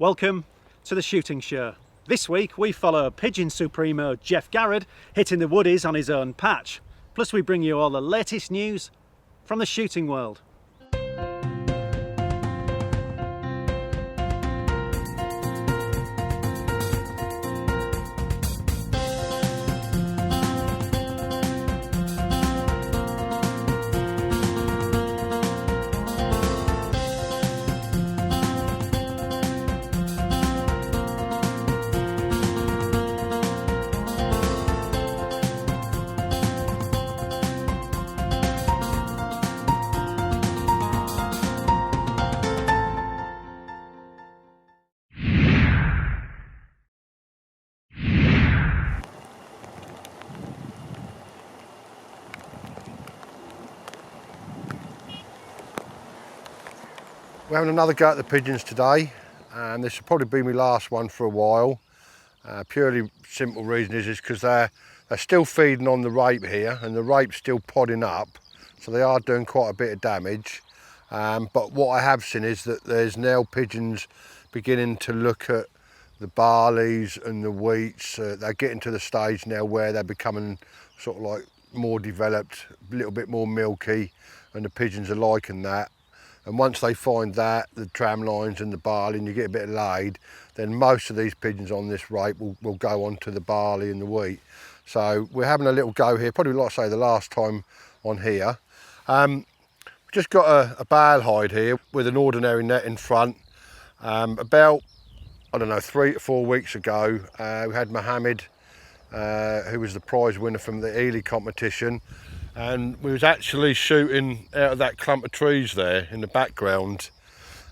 Welcome to the shooting show. This week we follow pigeon supremo Geoff Garrod hitting the woodies on his own patch. Plus we bring you all the latest news from the shooting world. We're having another go at the pigeons today, and this will probably be my last one for a while. Purely simple reason is because they're still feeding on the rape here, and the rape's still podding up, so they are doing quite a bit of damage. But what I have seen is that there's now pigeons beginning to look at the barleys and the wheats. They're getting to the stage now where they're becoming sort of like more developed, a little bit more milky, and the pigeons are liking that. And once they find that, the tram lines and the barley, and you get a bit of laid, then most of these pigeons on this rape will go on to the barley and the wheat. So we're having a little go here, probably like I say the last time on here. Just got a bale hide here with an ordinary net in front. About, I don't know, 3 to 4 weeks ago, we had Mohammed, who was the prize winner from the Eley competition. And we was actually shooting out of that clump of trees there in the background.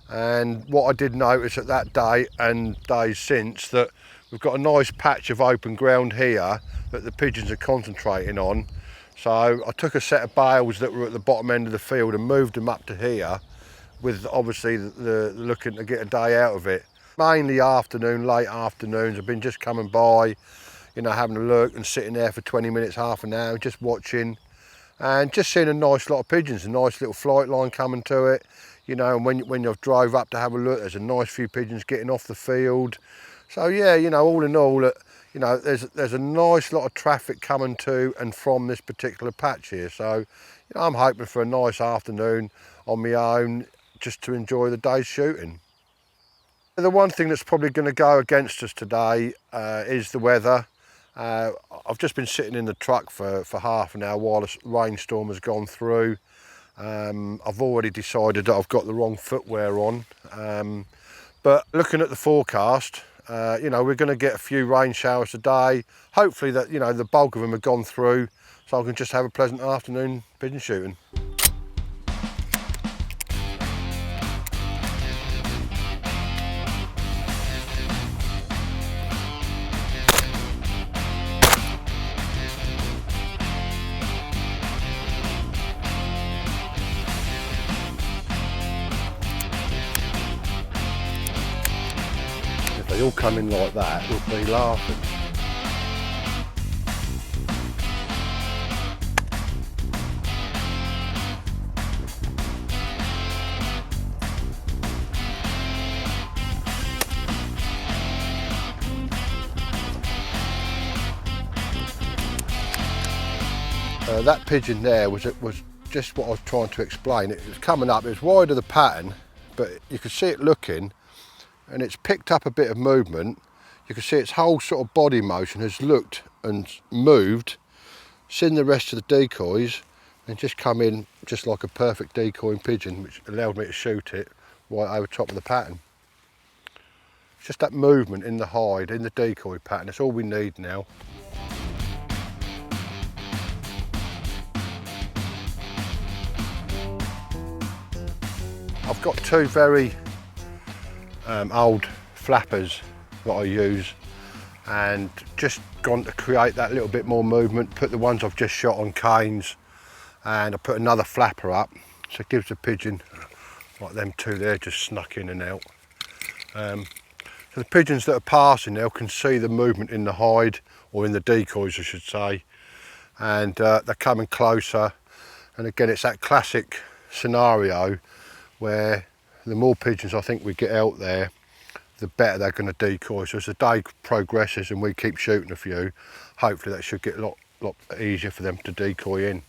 And what I did notice at that day and days since, that we've got a nice patch of open ground here that the pigeons are concentrating on. So I took a set of bales that were at the bottom end of the field and moved them up to here, with obviously the looking to get a day out of it. Mainly afternoon, late afternoons. I've been just coming by, you know, having a look and sitting there for 20 minutes, half an hour, just watching. And just seeing a nice lot of pigeons, a nice little flight line coming to it, you know. And when you've drove up to have a look, there's a nice few pigeons getting off the field. So yeah, you know, all in all, you know, there's a nice lot of traffic coming to and from this particular patch here. So, you know, I'm hoping for a nice afternoon on my own, just to enjoy the day's shooting. The one thing that's probably going to go against us today is the weather. I've just been sitting in the truck for half an hour while a rainstorm has gone through. I've already decided that I've got the wrong footwear on. But looking at the forecast, you know, we're going to get a few rain showers today. Hopefully that, you know, the bulk of them have gone through, so I can just have a pleasant afternoon pigeon shooting. They all come in like that, we'll be laughing. That pigeon there was just what I was trying to explain. It was coming up, it was wide of the pattern, but you could see it looking, and it's picked up a bit of movement. You can see its whole sort of body motion has looked and moved, seen the rest of the decoys, and just come in just like a perfect decoying pigeon, which allowed me to shoot it right over top of the pattern. It's just that movement in the hide, in the decoy pattern, that's all we need now. I've got two very old flappers that I use, and just gone to create that little bit more movement, put the ones I've just shot on canes, and I put another flapper up, so it gives the pigeon, like them two there, just snuck in and out. So the pigeons that are passing now can see the movement in the hide, or in the decoys I should say, and they're coming closer. And again, it's that classic scenario where the more pigeons I think we get out there, the better they're going to decoy. So as the day progresses and we keep shooting a few, hopefully that should get a lot easier for them to decoy in.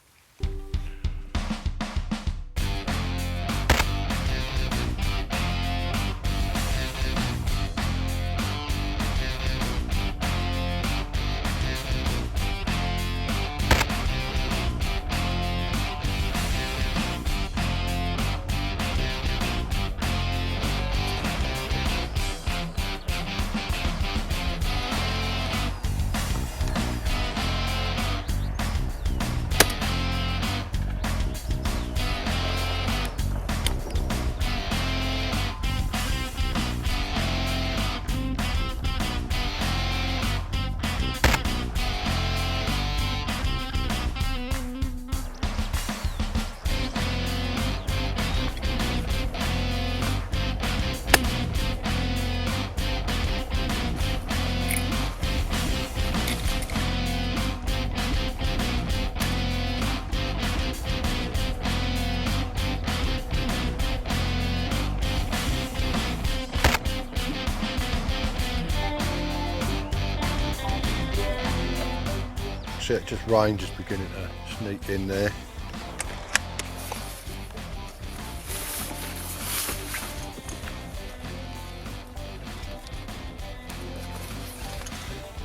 It just rain just beginning to sneak in there.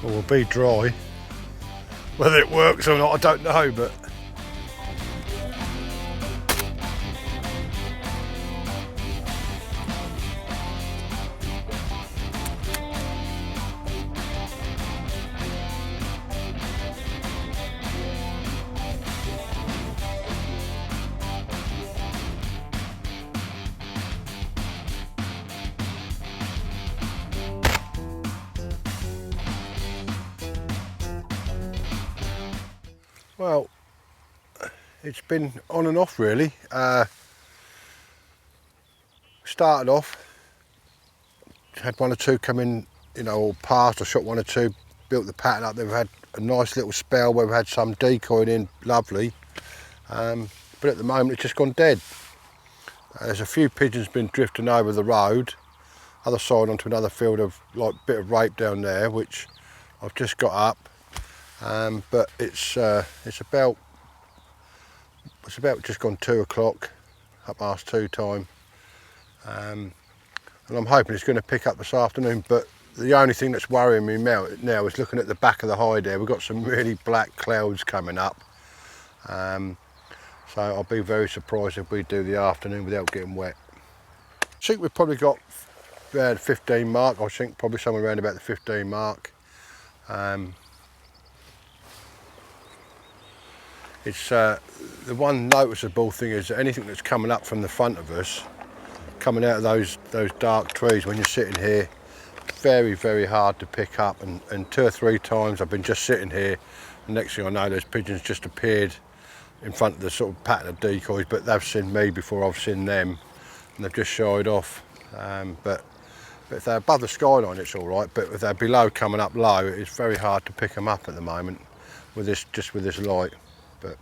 Well, we'll be dry. Whether it works or not, I don't know, but well, it's been on and off really. Started off, had one or two come in, you know, or passed, or shot one or two, built the pattern up. They've had a nice little spell where we've had some decoying in, lovely. But at the moment it's just gone dead. There's a few pigeons been drifting over the road, other side onto another field of like bit of rape down there, which I've just got up. But it's about just gone 2 o'clock, up past 2 time, and I'm hoping it's going to pick up this afternoon. But the only thing that's worrying me now is looking at the back of the hide there. We've got some really black clouds coming up, so I'll be very surprised if we do the afternoon without getting wet. I think we've probably got around 15 mark. I think probably somewhere around about the 15 mark. It's the one noticeable thing is that anything that's coming up from the front of us, coming out of those dark trees when you're sitting here, very, very hard to pick up. And 2 or 3 times I've been just sitting here, the next thing I know those pigeons just appeared in front of the sort of pattern of decoys, but they've seen me before I've seen them, and they've just shied off. But if they're above the skyline it's all right, but if they're below, coming up low, it's very hard to pick them up at the moment with this light. But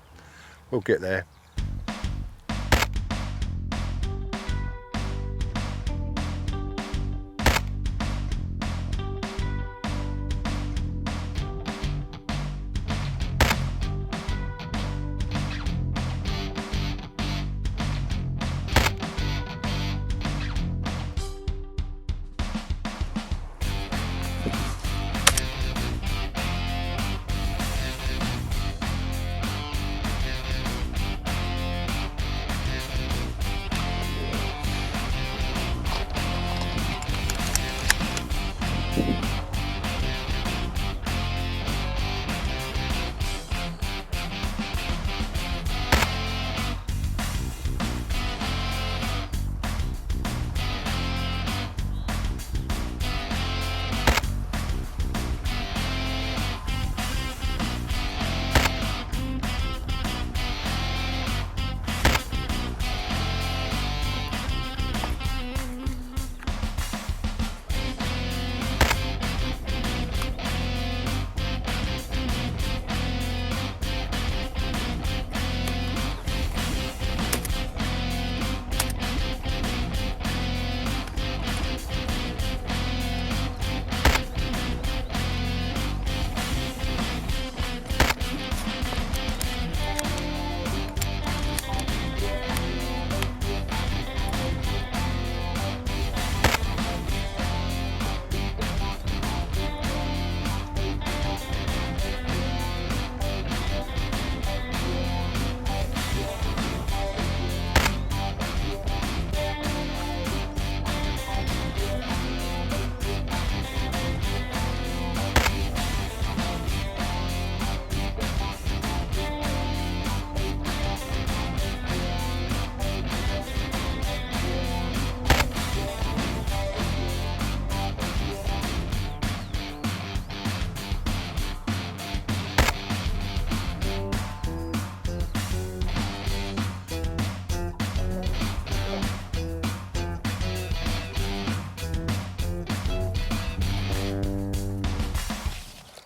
we'll get there.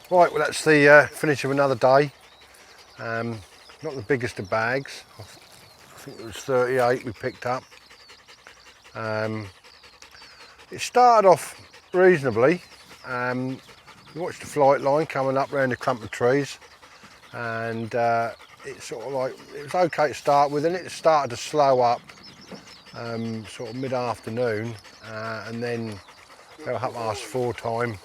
Right, well that's the finish of another day. Not the biggest of bags. I think it was 38 we picked up. It started off reasonably. We watched the flight line coming up around the clump of trees, and it sort of like, it was okay to start with, and it started to slow up sort of mid-afternoon, and then about 4:30 time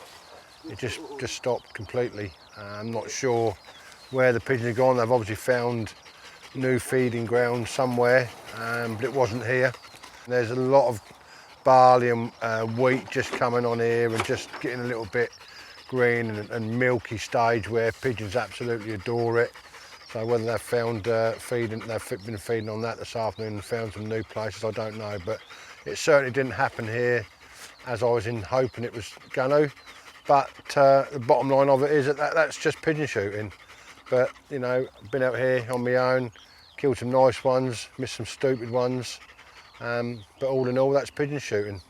it just stopped completely. I'm not sure where the pigeons have gone. They've obviously found new feeding ground somewhere, but it wasn't here. There's a lot of barley and wheat just coming on here and just getting a little bit green and milky stage where pigeons absolutely adore it. So whether they've found feeding, they've been feeding on that this afternoon and found some new places, I don't know. But it certainly didn't happen here as I was hoping it was going to. But the bottom line of it is that that's just pigeon shooting. But you know, I've been out here on my own, killed some nice ones, missed some stupid ones. But all in all, that's pigeon shooting.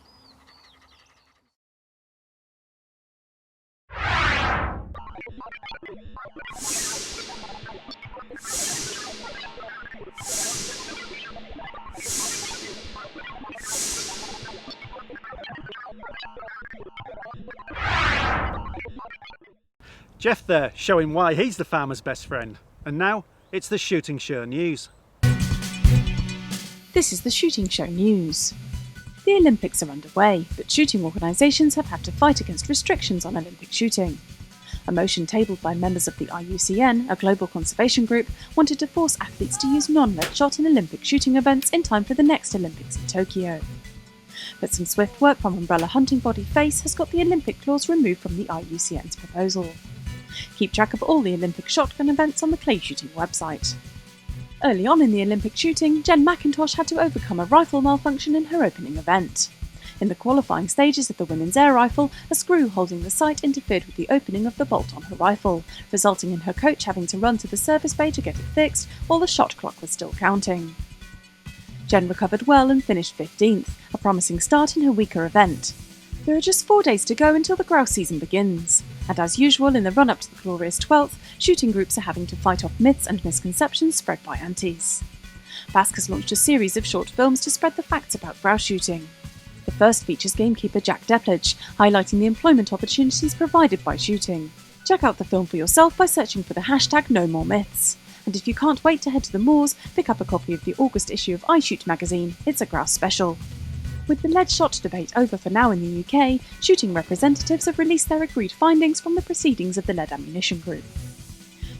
Geoff there, showing why he's the farmer's best friend. And now, it's the Shooting Show News. This is the Shooting Show News. The Olympics are underway, but shooting organisations have had to fight against restrictions on Olympic shooting. A motion tabled by members of the IUCN, a global conservation group, wanted to force athletes to use non-lead shot in Olympic shooting events in time for the next Olympics in Tokyo. But some swift work from umbrella hunting body FACE has got the Olympic clause removed from the IUCN's proposal. Keep track of all the Olympic shotgun events on the clay shooting website. Early on in the Olympic shooting, Jen McIntosh had to overcome a rifle malfunction in her opening event. In the qualifying stages of the women's air rifle, a screw holding the sight interfered with the opening of the bolt on her rifle, resulting in her coach having to run to the service bay to get it fixed while the shot clock was still counting. Jen recovered well and finished 15th, a promising start in her weaker event. There are just 4 days to go until the grouse season begins, and as usual in the run-up to the glorious 12th, shooting groups are having to fight off myths and misconceptions spread by antis. BASC has launched a series of short films to spread the facts about grouse shooting. The first features gamekeeper Jack Depledge, highlighting the employment opportunities provided by shooting. Check out the film for yourself by searching for the hashtag #NoMoreMyths. And if you can't wait to head to the moors, pick up a copy of the August issue of iShoot magazine. It's a grouse special. With the lead shot debate over for now in the UK, shooting representatives have released their agreed findings from the proceedings of the Lead Ammunition Group.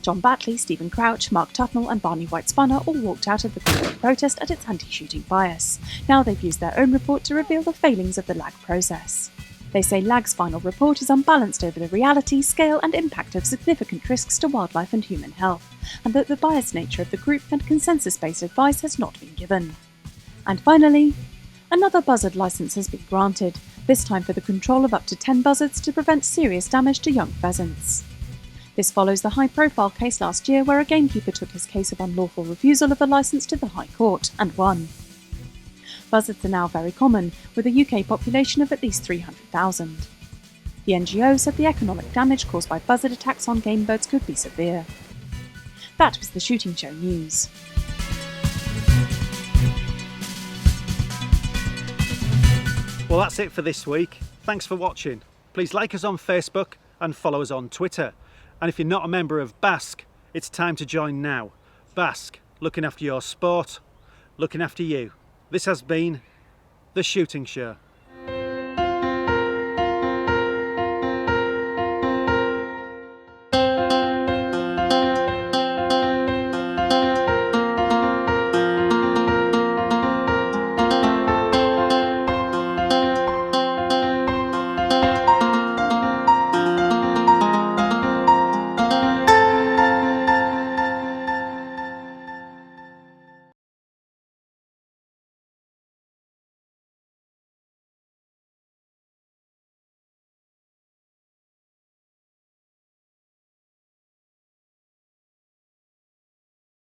John Batley, Stephen Crouch, Mark Tufnell and Barney White-Spunner all walked out of the group in protest at its anti-shooting bias. Now they've used their own report to reveal the failings of the LAG process. They say LAG's final report is unbalanced over the reality, scale and impact of significant risks to wildlife and human health, and that the biased nature of the group and consensus-based advice has not been given. And finally, another buzzard licence has been granted, this time for the control of up to 10 buzzards to prevent serious damage to young pheasants. This follows the high-profile case last year where a gamekeeper took his case of unlawful refusal of a licence to the High Court and won. Buzzards are now very common, with a UK population of at least 300,000. The NGO said the economic damage caused by buzzard attacks on game birds could be severe. That was the Shooting Show News. Well, that's it for this week. Thanks for watching. Please like us on Facebook and follow us on Twitter. And if you're not a member of BASC, it's time to join now. BASC, looking after your sport, looking after you. This has been The Shooting Show.